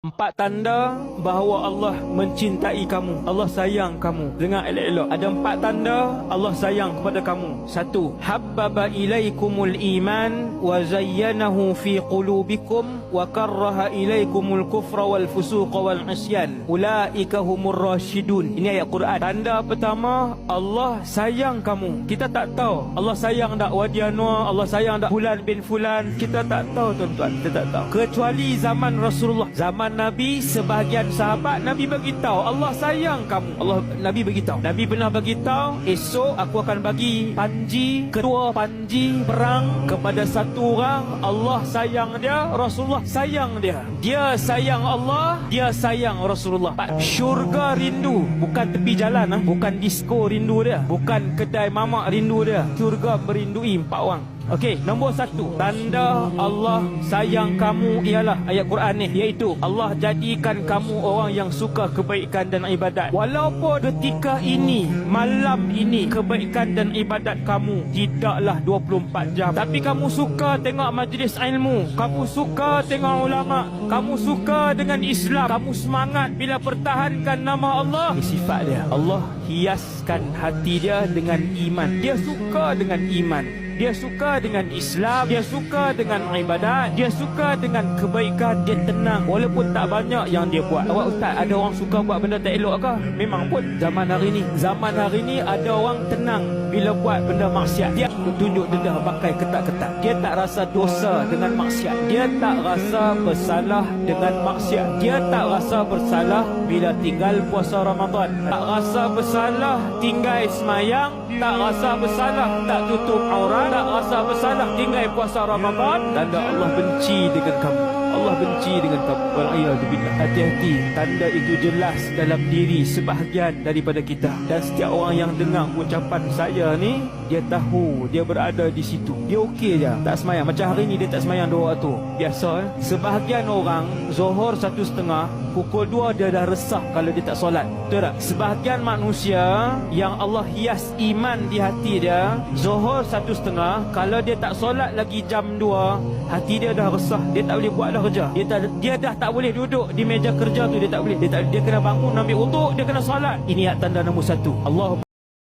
Empat tanda bahawa Allah mencintai kamu, Allah sayang kamu. Dengar elok-elok. Ada empat tanda Allah sayang kepada kamu. Satu, habbaba ilaikumul iman wa zayyanahu fi qulubikum wa karraha ilaikumul kufra wal fusuqa wal isyan. Ulaika humur rasyidun. Ini ayat Quran. Tanda pertama, Allah sayang kamu. Kita tak tahu Allah sayang tak Wadi Anwar, Allah sayang tak Fulan bin Fulan. Kita tak tahu tuan-tuan, kita tak tahu. Kecuali zaman Rasulullah, zaman Nabi, sebahagian sahabat Nabi beritahu Allah sayang kamu. Nabi beritahu. Nabi pernah beritahu, esok aku akan bagi panji, ketua panji perang kepada satu orang. Allah sayang dia, Rasulullah sayang dia. Dia sayang Allah, dia sayang Rasulullah. Syurga rindu, bukan tepi jalan, bukan disko rindu dia, bukan kedai mamak rindu dia. Syurga merindui empat orang. Okey, nombor satu, tanda Allah sayang kamu ialah ayat Quran ni, iaitu Allah jadikan kamu orang yang suka kebaikan dan ibadat. Walaupun ketika ini, malam ini, kebaikan dan ibadat kamu tidaklah 24 jam, tapi kamu suka tengok majlis ilmu, kamu suka tengok ulama, kamu suka dengan Islam, kamu semangat bila pertahankan nama Allah. Ini sifat dia. Allah hiaskan hati dia dengan iman. Dia suka dengan iman, dia suka dengan Islam, dia suka dengan ibadat, dia suka dengan kebaikan, dia tenang walaupun tak banyak yang dia buat. Awak ustaz, ada orang suka buat benda tak elok ke? Memang pun zaman hari ni ada orang tenang bila buat benda maksiat. Dia tunjuk dedah pakai ketat-ketat. Dia tak rasa dosa dengan maksiat. Dia tak rasa bersalah dengan maksiat. Dia tak rasa bersalah bila tinggal puasa Ramadan. Tak rasa bersalah tinggal semayang. Tak rasa bersalah tak tutup aurat. Tak rasa bersalah tinggal puasa Ramadan. Tanda Allah benci dengan kamu. Allah benci dengan kamu. Wal'iyadzubillah. Hati-hati, tanda itu jelas dalam diri sebahagian daripada kita. Dan setiap orang yang dengar ucapan saya ni, dia tahu dia berada di situ. Dia okey je, tak semayang. Macam hari ni dia tak semayang 2 waktu. Biasa sebahagian orang Zuhur 1.30, pukul 2 dia dah resah kalau dia tak solat. Betul tak? Sebahagian manusia yang Allah hias iman di hati dia, Zuhur 1.30, kalau dia tak solat lagi jam 2, hati dia dah resah. Dia tak boleh buat dah kerja. Dia dah tak boleh duduk di meja kerja tu. Dia tak boleh. Dia kena bangun, ambil wudu, dia kena solat. Ini tanda nombor 1. Allah